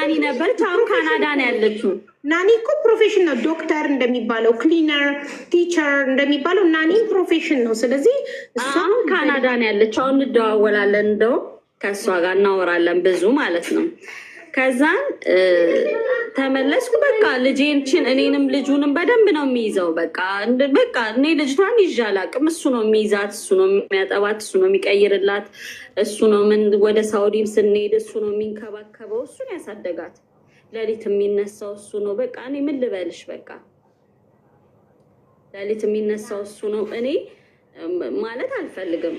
ናኒ ነበረች። አሁን ካናዳ ነው ያለችው። ናኒ እኮ ፕሮፌሽን ነው። ዶክተር እንደሚባለው ክሊነር፣ ቲቸር እንደሚባለው ናኒ ፕሮፌሽን ነው። ስለዚህ አሁን ካናዳ ነው ያለችው። አሁን እንደዋወላለን፣ እንደው ከእሷ ጋር እናወራለን ብዙ ማለት ነው። ከዛን ተመለስኩ። በቃ ልጄንችን እኔንም ልጁንም በደንብ ነው የሚይዘው። በቃ እኔ ልጅቷን ይዤ አላቅም። እሱ ነው የሚይዛት፣ እሱ ነው የሚያጠባት፣ እሱ ነው የሚቀይርላት፣ እሱ ነው ወደ ሳውዲም ስንሄድ እሱ ነው የሚንከባከበው፣ እሱ ነው ያሳደጋት። ሌሊት የሚነሳው እሱ ነው። በቃ እኔ ምን ልበልሽ፣ በቃ ሌሊት የሚነሳው እሱ ነው። እኔ ማለት አልፈልግም።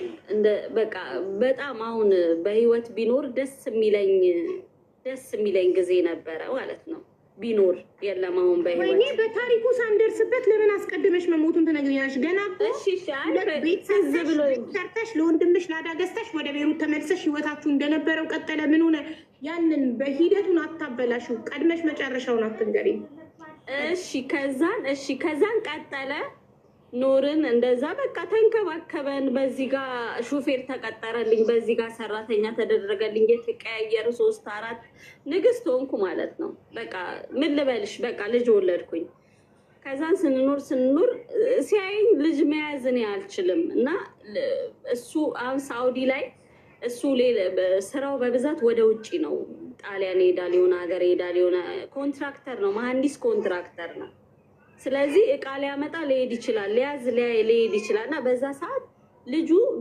በቃ በጣም አሁን በህይወት ቢኖር ደስ የሚለኝ ጊዜ ነበረ ማለት ነው። ቢኖር የለም አሁን በህይወት። ወይኔ በታሪኩ ሳንደርስበት ለምን አስቀድመሽ መሞቱን ትነግሪኛለሽ? ገና ሰርተሽ ለወንድምሽ ላዳ ገዝተሽ ወደ ቤሩት ተመልሰሽ ህይወታችሁ እንደነበረው ቀጠለ። ምን ሆነ? ያንን በሂደቱን አታበላሽው። ቀድመሽ መጨረሻውን አትንገሪ። ከዛን ቀጠለ። ኖርን እንደዛ በቃ ተንከባከበን። በዚህ ጋር ሹፌር ተቀጠረልኝ፣ በዚህ ጋር ሰራተኛ ተደረገልኝ። የተቀያየሩ 3-4 ንግስት ሆንኩ ማለት ነው። በቃ ምን ልበልሽ፣ በቃ ልጅ ወለድኩኝ። ከዛን ስንኖር ሲያይኝ ልጅ መያዝ እኔ አልችልም እና እሱ አሁን ሳውዲ ላይ እሱ ስራው በብዛት ወደ ውጭ ነው። ጣሊያን ሄዳል፣ የሆነ ሀገር ሄዳል። የሆነ ኮንትራክተር ነው፣ መሀንዲስ ኮንትራክተር ነው። ስለዚህ እቃ ሊያመጣ ሊሄድ ይችላል፣ ሊያዝ ሊሄድ ይችላል። እና በዛ ሰዓት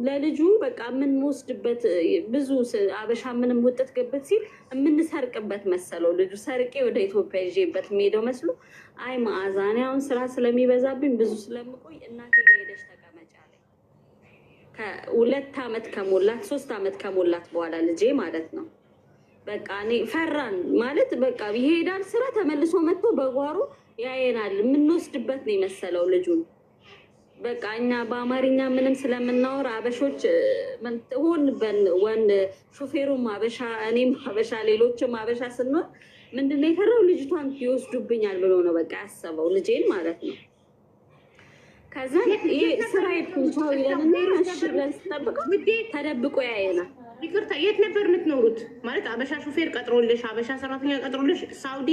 ለልጁ በቃ የምንወስድበት ብዙ አበሻ ምንም ውጥት ግብት ሲል የምንሰርቅበት መሰለው። ልጁ ሰርቄ ወደ ኢትዮጵያ ይዤበት የሚሄደው መስሎ አይ መዓዛ፣ እኔ አሁን ስራ ስለሚበዛብኝ ብዙ ስለምቆይ እናቴ ጋር ሄደሽ ተቀመጪ አለኝ። ከ2 ዓመት ከሞላት 3 ዓመት ከሞላት በኋላ ልጄ ማለት ነው። በቃ እኔ ፈራን ማለት በቃ ይሄዳል ስራ ተመልሶ መጥቶ በጓሮ ያየናል። የምንወስድበት ነው የመሰለው ልጁን። በቃ እኛ በአማርኛ ምንም ስለምናወራ አበሾች ወንድ ሹፌሩም አበሻ፣ እኔም አበሻ፣ ሌሎችም አበሻ ስንሆን ምንድነው የፈራው? ልጅቷን ይወስዱብኛል ብሎ ነው በቃ ያሰበው፣ ልጄን ማለት ነው። ከዛ ይሄ ስራ የትንቻው ይለንና እሺ ብለን ስጠብቀው ተደብቆ ያየናል። ይቅርታ፣ የት ነበር የምትኖሩት? ማለት አበሻ ሹፌር ቀጥሮልሽ፣ አበሻ ሰራተኛ ቀጥሮልሽ ሳውዲ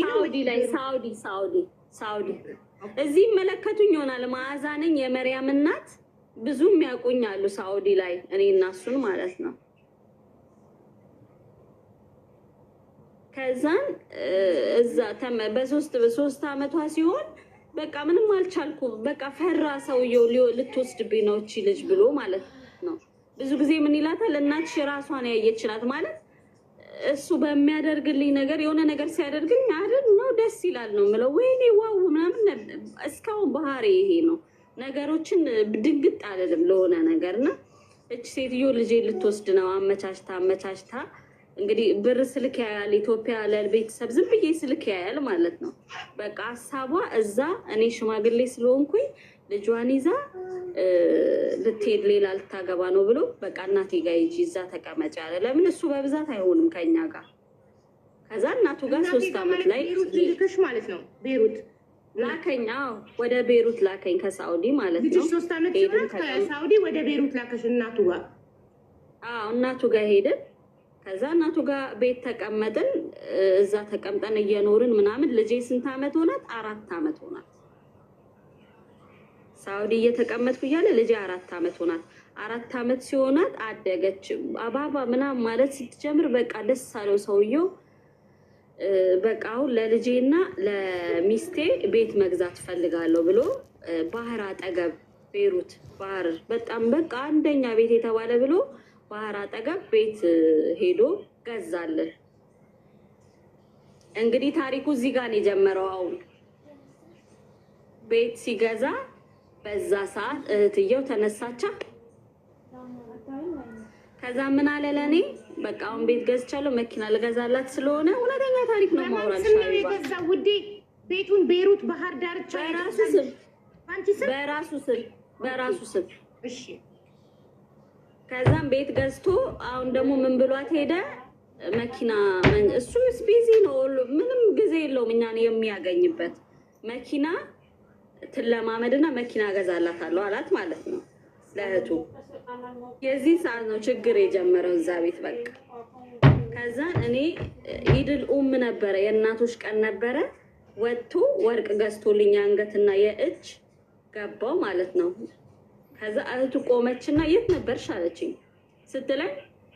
ላይ ሳውዲ እዚህ መለከቱኝ ይሆናል። መዓዛ ነኝ፣ የመርያም እናት። ብዙም ያውቁኛሉ ሳውዲ ላይ እኔ እና እሱን ማለት ነው። ከዛን እዛ በሶስት ዓመቷ ሲሆን በቃ ምንም አልቻልኩም። በቃ ፈራ ሰውየው ልትወስድብኝ ነው እቺ ልጅ ብሎ ማለት ነው። ብዙ ጊዜ ምን ይላታል? እናትሽ ራሷን ያየችላት ማለት እሱ በሚያደርግልኝ ነገር የሆነ ነገር ሲያደርግኝ አይደል ነው ደስ ይላል ነው የምለው። ወይኔ ዋው ምናምን እስካሁን ባህሪ ይሄ ነው። ነገሮችን ድንግጥ አልልም ለሆነ ነገርና እቺ ሴትዮ ልጄ ልትወስድ ነው አመቻችታ እንግዲህ ብር ስልክ ያያል ኢትዮጵያ ለቤተሰብ ዝም ብዬ ስልክ ያያል ማለት ነው። በቃ ሀሳቧ እዛ እኔ ሽማግሌ ስለሆንኩኝ ልጇን ይዛ ልትሄድ ሌላ ልታገባ ነው ብሎ በቃ እናቴ ጋር ሂጂ እዛ ተቀመጭ አለ። ለምን እሱ በብዛት አይሆንም ከኛ ጋር። ከዛ እናቱ ጋር 3 ዓመት ላይ ልክሽ ማለት ነው ቤሩት ላከኝ። ወደ ቤሩት ላከኝ ከሳውዲ ማለት ነው። 3 ዓመት ከሳውዲ ወደ ቤሩት ላከሽ እናቱ ጋር? እናቱ ጋር ሄድን። ከዛ እናቱ ጋር ቤት ተቀመጥን። እዛ ተቀምጠን እየኖርን ምናምን ልጄ ስንት ዓመት ሆናት? 4 ዓመት ሆናት። ሳውዲ እየተቀመጥኩ እያለ ልጄ 4 ዓመት ሆናት። 4 ዓመት ሲሆናት አደገች። አባባ ምናምን ማለት ስትጀምር በቃ ደስ አለው ሰውየው። በቃ አሁን ለልጄና ለሚስቴ ቤት መግዛት ፈልጋለሁ ብሎ ባህር አጠገብ ቤሩት ባህር በጣም በቃ አንደኛ ቤት የተባለ ብሎ ባህር አጠገብ ቤት ሄዶ ገዛልን። እንግዲህ ታሪኩ እዚህ ጋር ነው የጀመረው። አሁን ቤት ሲገዛ በዛ ሰዓት እህትየው ተነሳቻ። ከዛ ምን አለ ለኔ በቃ አሁን ቤት ገዝቻለሁ መኪና ልገዛላት ስለሆነ እውነተኛ ታሪክ ነው ማውራት ሻይ ገዛ ውዴ ቤቱን ቤሩት ባህር ዳርቻ በራሱ ስም እሺ። ከዛም ቤት ገዝቶ አሁን ደግሞ ምን ብሏት ሄደ? መኪና እሱ ቢዚ ነው፣ ምንም ጊዜ የለውም እኛን የሚያገኝበት። መኪና ትለማመድና መኪና ገዛላታለሁ አላት ማለት ነው ለእህቱ። የዚህ ሰዓት ነው ችግር የጀመረው እዛ ቤት በቃ ከዛ እኔ ኢድል ነበረ የእናቶች ቀን ነበረ። ወጥቶ ወርቅ ገዝቶልኝ አንገትና የእጅ ገባው ማለት ነው። ከዛ እህቱ ቆመችና የት ነበርሽ አለችኝ። ስትለኝ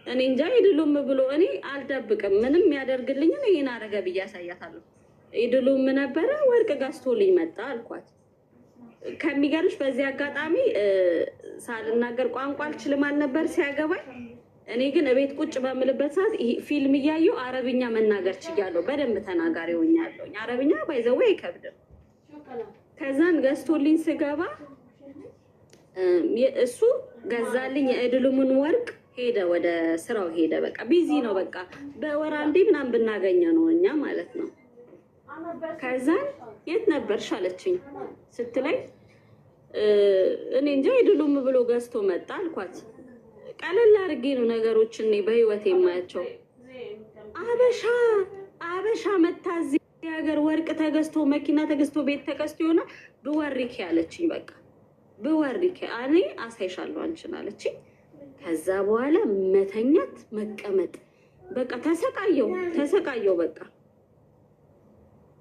እኔ እንጃ ኢድሉም ብሎ እኔ አልደብቅም ምንም ያደርግልኝ ይሄን አረገ ብዬ አሳያታለሁ። ኢድሉም ነበረ ወርቅ ገዝቶልኝ መጣ አልኳት። ከሚገርምሽ በዚህ አጋጣሚ ሳልናገር ቋንቋ አልችልም አልነበር ሲያገባኝ። እኔ ግን እቤት ቁጭ በምልበት ሰዓት ፊልም እያየሁ አረብኛ መናገር ችያለሁ። በደንብ ተናጋሪ ሆኛለሁ። አረብኛ ባይዘው አይከብድም። ከዛን ገዝቶልኝ ስገባ እሱ ገዛልኝ የኢድሉምን ወርቅ ሄደ፣ ወደ ስራው ሄደ። በቃ ቢዚ ነው። በቃ በወር አንዴ ምናምን ብናገኘ ነው እኛ ማለት ነው። ከዛን የት ነበርሽ አለችኝ። ስትለኝ እኔ እንጃ ኢድሉም ብሎ ገዝቶ መጣ አልኳት። ቀለል አድርጌ ነው ነገሮችን እኔ በህይወት የማያቸው። አበሻ መታ እዚህ ሀገር ወርቅ ተገዝቶ መኪና ተገዝቶ ቤት ተገዝቶ ይሆናል ብወሪክ ያለችኝ። በቃ ብወሪክ እኔ አሳይሻለሁ አንቺን አለችኝ። ከዛ በኋላ መተኛት መቀመጥ በቃ ተሰቃየው በቃ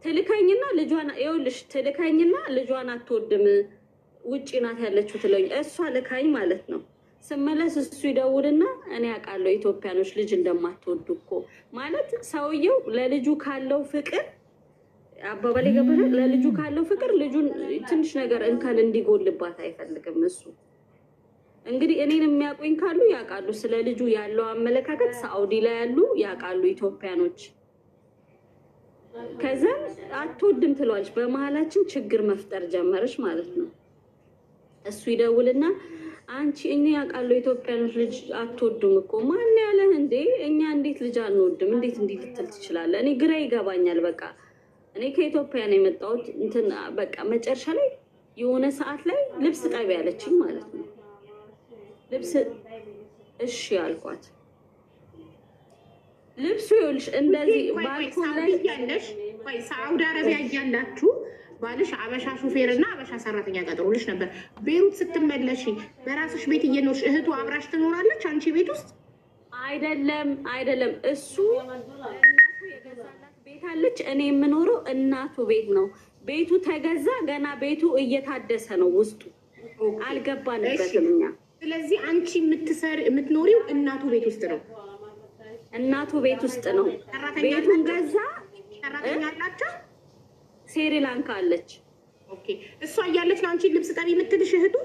ትልከኝና ልጇን ይኸውልሽ ትልከኝና ልጇን አትወድም ውጪ ናት ያለችው ትለኝ። እሷ ልካኝ ማለት ነው። ስመለስ እሱ ይደውልና እኔ አውቃለሁ ኢትዮጵያኖች ልጅ እንደማትወዱ እኮ ማለት ሰውየው ለልጁ ካለው ፍቅር አባባሌ ገበረ ለልጁ ካለው ፍቅር ልጁን ትንሽ ነገር እንከን እንዲጎልባት አይፈልግም እሱ። እንግዲህ እኔን የሚያውቁኝ ካሉ ያውቃሉ ስለ ልጁ ያለው አመለካከት ሳውዲ ላይ ያሉ ያውቃሉ ኢትዮጵያኖች። ከዛ አትወድም ትሏለች። በመሀላችን ችግር መፍጠር ጀመረች ማለት ነው። እሱ ይደውልና አንቺ እኔ ያውቃለሁ ኢትዮጵያኖች ልጅ አትወዱም እኮ ማን ያለህ እንዴ? እኛ እንዴት ልጅ አንወድም? እንዴት እንዲህ ልትል ትችላለህ? እኔ ግራ ይገባኛል። በቃ እኔ ከኢትዮጵያ ነው የመጣሁት። እንትን በቃ መጨረሻ ላይ የሆነ ሰዓት ላይ ልብስ ጠቢ ያለችኝ ማለት ነው። ልብስ እሺ አልኳት። ልብሱ ይኸውልሽ እንደዚህ ባልኮን ላይ ያለሽ ወይ ሳውዲ አረቢያ ያላችሁ ባልሽ አበሻ ሹፌር እና አበሻ ሰራተኛ ቀጥሮልሽ ነበር። ቤሩት ስትመለሽ በራስሽ ቤት እየኖርሽ እህቱ አብራሽ ትኖራለች አንቺ ቤት ውስጥ? አይደለም እሱ እናቱ የገዛላት ቤት አለች። እኔ የምኖረው እናቱ ቤት ነው። ቤቱ ተገዛ ገና ቤቱ እየታደሰ ነው። ውስጡ አልገባንበትም እኛ። ስለዚህ አንቺ የምትኖሪው እናቱ ቤት ውስጥ ነው። እናቱ ቤት ውስጥ ነው። ቤቱን ገዛ። ሰራተኛ አላቸው። ስሪላንካ አለች። ኦኬ እሷ እያለች ነው አንቺ ልብስ ጠቢ የምትልሽ እህቱ?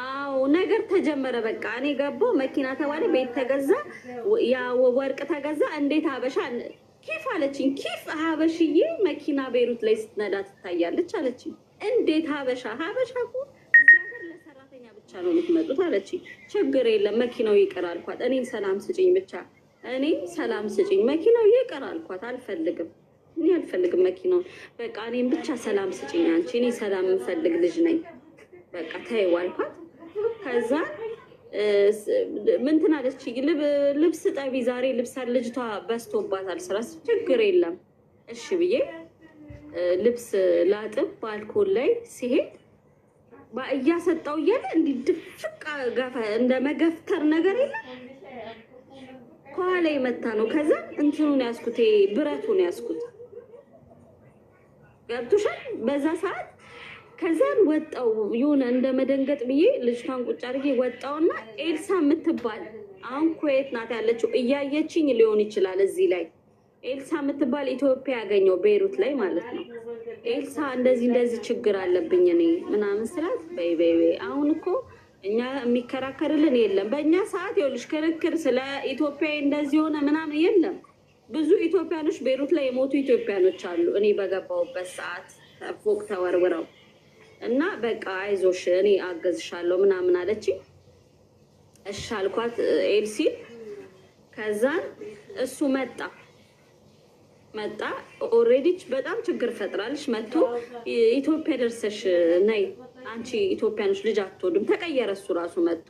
አዎ ነገር ተጀመረ። በቃ እኔ ገባሁ። መኪና ተባለ፣ ቤት ተገዛ፣ ያ ወርቅ ተገዛ። እንዴት ሀበሻ ኪፍ አለችኝ። ኪፍ ሀበሽዬ መኪና ቤሩት ላይ ስትነዳ ትታያለች አለችኝ። እንዴት ሀበሻ እኮ እዚህ ሀገር ለሰራተኛ ብቻ ነው የምትመጡት አለችኝ። ችግር የለም መኪናው ይቅር አልኳት። እኔን ሰላም ስጭኝ ብቻ ሰላም ስጭኝ። መኪናው ይቅር አልኳት። እኔ አልፈልግም መኪናውን። በቃ እኔም ብቻ ሰላም ስጭኝ አንቺ። እኔ ሰላም የምፈልግ ልጅ ነኝ። በቃ ተይው አልኳት። ከዛ ምን ትናለች? ልብስ ጠቢ ዛሬ ልብስ ልጅቷ በስቶባታል ስራ። ችግር የለም እሺ ብዬ ልብስ ላጥብ ባልኮን ላይ ሲሄድ እያሰጣው እያለ እንዲህ ድፍቅ እንደ መገፍተር ነገር የለም ከኋላ የመታ ነው። ከዛ እንትኑን ያስኩት ብረቱን ያስኩት ገብቶሻል። በዛ ሰዓት ከዛን ወጣው የሆነ እንደ መደንገጥ ብዬ ልጅቷን ቁጭ አድርጌ ወጣውና ኤልሳ የምትባል አሁን ኩዌት ናት ያለችው እያየችኝ ሊሆን ይችላል። እዚህ ላይ ኤልሳ የምትባል ኢትዮጵያ ያገኘው ቤይሩት ላይ ማለት ነው። ኤልሳ እንደዚህ ችግር አለብኝ እኔ ምናምን ስላት በይ አሁን እኮ እኛ የሚከራከርልን የለም። በእኛ ሰዓት ይኸውልሽ ክርክር ስለ ኢትዮጵያ እንደዚህ ሆነ ምናምን የለም። ብዙ ኢትዮጵያኖች ቤይሩት ላይ የሞቱ ኢትዮጵያኖች አሉ። እኔ በገባሁበት ሰዓት ፎቅ ተወርውረው እና በቃ አይዞሽ እኔ አገዝሻለሁ ምናምን አለችኝ። እሺ አልኳት ኤልሲ። ከዛን እሱ መጣ ኦልሬዲ በጣም ችግር ፈጥራለች። መጥቶ ኢትዮጵያ ደርሰሽ ነይ አንቺ ኢትዮጵያኖች ልጅ አትወዱም። ተቀየረ እሱ ራሱ መጥቶ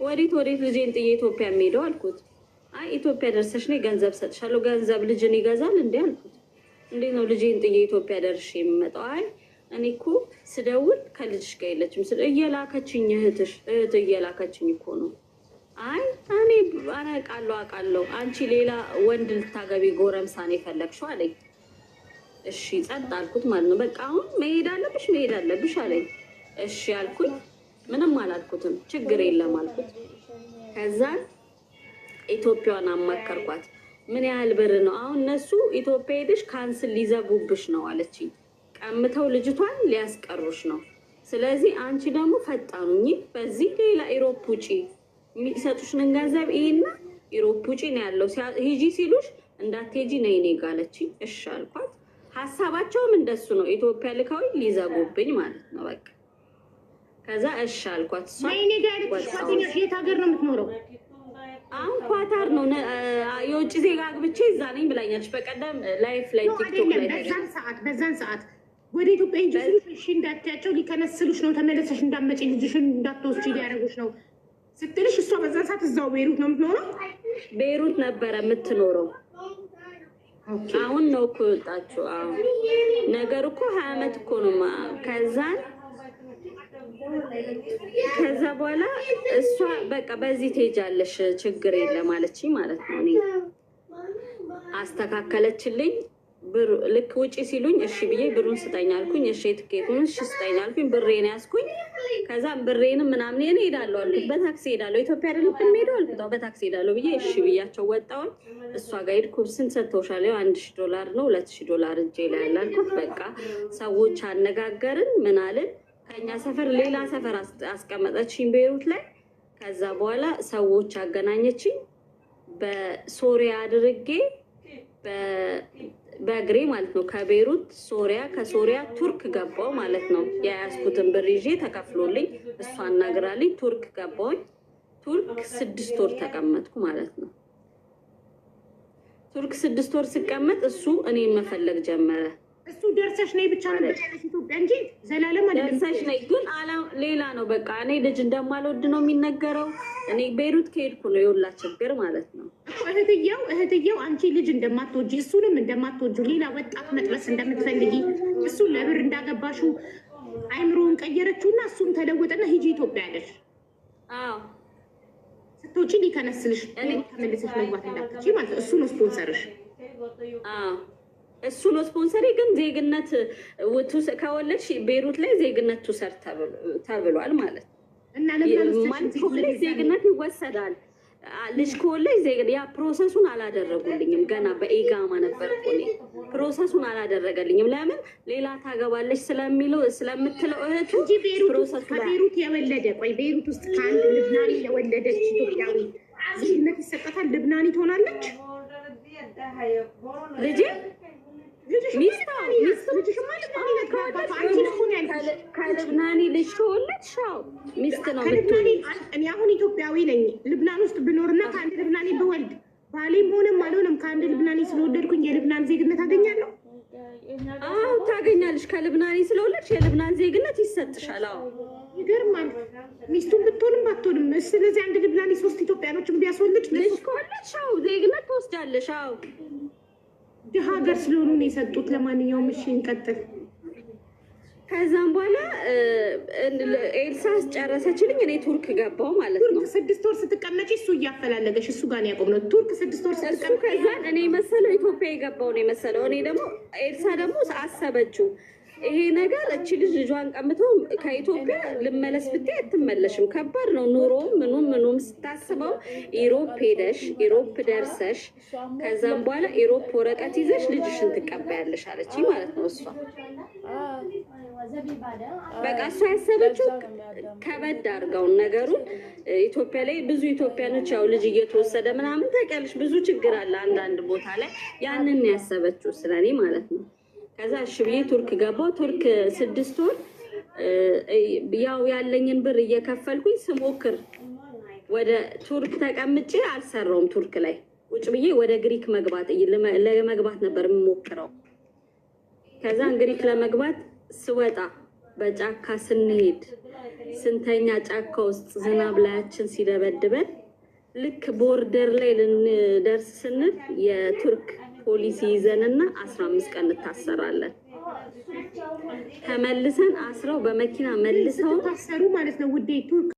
ወዴት ልጄን ጥዬ ኢትዮጵያ የሚሄደው አልኩት። አይ ኢትዮጵያ ደርሰሽ ነይ ገንዘብ ሰጥሻለሁ። ገንዘብ ልጅን ይገዛል እንዴ አልኩት። እንዴት ነው ልጄን ጥዬ ኢትዮጵያ ደርሼ የምመጣው? አይ እኔ እኮ ስደውል ከልጅሽ ጋር የለችም እየላከችኝ እህት እየላከችኝ እኮ ነው አይ እኔ አውቃለሁ አንቺ ሌላ ወንድ ልታገቢ ጎረምሳን የፈለግሽው አለኝ። እሺ ጸጥ አልኩት ማለት ነው። በቃ አሁን መሄድ አለብሽ አለኝ። እሺ አልኩኝ። ምንም አላልኩትም፣ ችግር የለም አልኩት። ከዛን ኢትዮጵያን አማከርኳት። ምን ያህል ብር ነው አሁን? እነሱ ኢትዮጵያ ሄደሽ ካንስል ሊዘጉብሽ ነው አለችኝ። ቀምተው ልጅቷን ሊያስቀሩሽ ነው። ስለዚህ አንቺ ደግሞ ፈጣኑኝ፣ በዚህ ሌላ ኢሮፕ ውጪ፣ የሚሰጡሽን ገንዘብ ይሄና ኢሮፕ ውጪ ነው ያለው። ሂጂ ሲሉሽ እንዳትሄጂ ነይ እኔ ጋር አለችኝ። እሺ አልኳት። ሀሳባቸውም እንደሱ ነው። ኢትዮጵያ ልካዊ ሊዘጉብኝ ማለት ነው። በቃ ከዛ እሺ አልኳት። እሷ እኔ ጋር የት ሀገር ነው የምትኖረው? አሁን ኳታር ነው። የውጭ ዜጋ አግብቼ እዛ ነኝ ብላኛለች በቀደም ላይፍ ላይ ቲክቶክ ላይ። በዛን ሰዓት ወደ ኢትዮጵያ እንጂ እሺ እንዳትያቸው ሊከነስሉሽ ነው፣ ተመለሰሽ እንዳትመጪ ልጅሽን እንዳትወስጂ ሊያደርጉሽ ነው ስትልሽ፣ እሷ በዛን ሰዓት እዛው ቤይሩት ነው የምትኖረው። ቤይሩት ነበረ የምትኖረው። አሁን ነው እኮ የወጣችው። ነገር እኮ 20 ዓመት እኮ ነው። ከዛ በኋላ እሷ በቃ በዚህ ትሄጃለሽ ችግር የለም አለችኝ ማለት ነው። እኔ አስተካከለችልኝ። ብር ልክ ውጪ ሲሉኝ እሺ ብዬ ብሩን ስጠኝ አልኩኝ። እሺ ትኬቱን እሺ ስጠኝ አልኩኝ። ብሬን ያዝኩኝ። ከዛም ብሬንም ምናምን እኔ ሄዳለሁ አልኩት። በታክሲ ሄዳለሁ፣ ኢትዮጵያ አይደለም የምሄደው አልኩት። በታክሲ ሄዳለሁ ብዬ እሺ ብያቸው ወጣሁኝ። እሷ ጋር ሄድኩ። ስንት ሰጥተውሻል? $1000 ነው $2000 እጄ ላይ ያለ አልኩት። በቃ ሰዎች አነጋገርን ምን አልን። ከኛ ሰፈር ሌላ ሰፈር አስቀመጠችኝ ቤይሩት ላይ። ከዛ በኋላ ሰዎች አገናኘችኝ። በሶሪያ አድርጌ በእግሬ ማለት ነው ከቤይሩት ሶሪያ፣ ከሶሪያ ቱርክ ገባው ማለት ነው። የያዝኩትን ብር ይዤ ተከፍሎልኝ እሷ አናግራልኝ ቱርክ ገባውኝ። ቱርክ 6 ወር ተቀመጥኩ ማለት ነው። ቱርክ 6 ወር ስቀመጥ እሱ እኔን መፈለግ ጀመረ። እሱ ደርሰሽ ነይ ብቻ ነበር ያለሽ ኢትዮጵያ እንጂ ዘላለም አይደለም። ደርሰሽ ነይ ግን ሌላ ነው። በቃ እኔ ልጅ እንደማልወድ ነው የሚነገረው። እኔ ቤይሩት ከሄድኩ ነው የሁላ ችግር ማለት ነው። እህትየው አንቺ ልጅ እንደማትወጂ እሱንም እንደማትወጁ ሌላ ወጣት መጥበስ እንደምትፈልጊ እሱ ለብር እንዳገባሹ አይምሮውን ቀየረችውና እሱም ተለወጠና ሂጂ ኢትዮጵያ ያለሽ። አዎ ስትወጪ ሊከነስልሽ ተመልሰሽ መግባት እንዳትችይ ማለት ነው። እሱ ነው ስፖንሰርሽ። አዎ እሱ ነው ስፖንሰሪ። ግን ዜግነት ከወለድሽ ቤይሩት ላይ ዜግነት ትውሰድ ተብሏል ማለት ነው። እና ለምን ዜግነት ይወሰዳል? ልጅ ከወለድሽ ዜግነት ያ ፕሮሰሱን አላደረጉልኝም። ገና በኢጋማ ነበር እኮ እኔ ፕሮሰሱን አላደረገልኝም። ለምን ሌላ ታገባለች ስለምትለው እህቱ ፕሮሰሱ ከቤይሩት የወለደ ቤይሩት ውስጥ ከአንድ ልብናኒ የወለደች ኢትዮጵያዊ ዜግነት ይሰጣታል። ልብናኒ ትሆናለች ልጅ ከልብናኒ ልጅ ከወለድሽ ሚስት ነው የምትሆኚው። እኔ አሁን ኢትዮጵያዊ ነኝ። ልብናን ውስጥ ብኖርና ከአንድ ልብናኒ ብወልድ ባሌም ሆነም አልሆነም ከአንድ ልብናኒ ስለወለድኩኝ የልብናን ዜግነት አገኛለሁ። አዎ ታገኛለሽ። ከልብናኒ ስለወለድሽ የልብናን ዜግነት ይሰጥሻል። አዎ ይገርማል። ሚስቱን ብትሆንም ባትሆንም። ስለዚህ አንድ ልብናኒ 3 ኢትዮጵያኖችን ቢያስወልድ ልጅ ከወለድሽ ዜግነት ትወስጃለሽ። አዎ ድሀ ሀገር ስለሆኑ ነው የሰጡት። ለማንኛውም እሺ እንቀጥል። ከዛም በኋላ ኤልሳ ጨረሰችልኝ። እኔ ቱርክ ገባው ማለት ነው። ቱርክ 6 ወር ስትቀመጪ እሱ እያፈላለገሽ እሱ ጋር ነው ያቆምነው። ቱርክ 6 ወር ስትቀመጪ ከዛን እኔ መሰለው ኢትዮጵያ የገባው ነው የመሰለው። እኔ ደግሞ ኤልሳ ደግሞ አሰበችው ይሄ ነገር እቺ ልጇን ቀምቶ ከኢትዮጵያ ልመለስ ብትይ አትመለሽም። ከባድ ነው ኑሮ ምኑም ስታስበው ኢሮፕ ሄደሽ ኢሮፕ ደርሰሽ ከዛም በኋላ ኢሮፕ ወረቀት ይዘሽ ልጅሽን ትቀበያለሽ አለች ማለት ነው። እሷ በቃ እሷ ያሰበችው ከበድ አድርገው ነገሩን። ኢትዮጵያ ላይ ብዙ ኢትዮጵያኖች ያው ልጅ እየተወሰደ ምናምን ታውቂያለሽ፣ ብዙ ችግር አለ አንዳንድ ቦታ ላይ። ያንን ያሰበችው ስለኔ ማለት ነው። ከዛ እሺ ብዬ ቱርክ ገባው። ቱርክ 6 ወር ያው ያለኝን ብር እየከፈልኩኝ ስሞክር ወደ ቱርክ ተቀምጬ አልሰራውም። ቱርክ ላይ ቁጭ ብዬ ወደ ግሪክ ለመግባት ነበር የምሞክረው። ከዛ ግሪክ ለመግባት ስወጣ በጫካ ስንሄድ ስንተኛ ጫካ ውስጥ ዝናብ ላያችን ሲደበድበን ልክ ቦርደር ላይ ልንደርስ ስንል የቱርክ ፖሊሲ ይዘንና 15 ቀን እንታሰራለን። ተመልሰን አስረው በመኪና መልሰው ታሰሩ ማለት ነው ውዴ። ቱርክ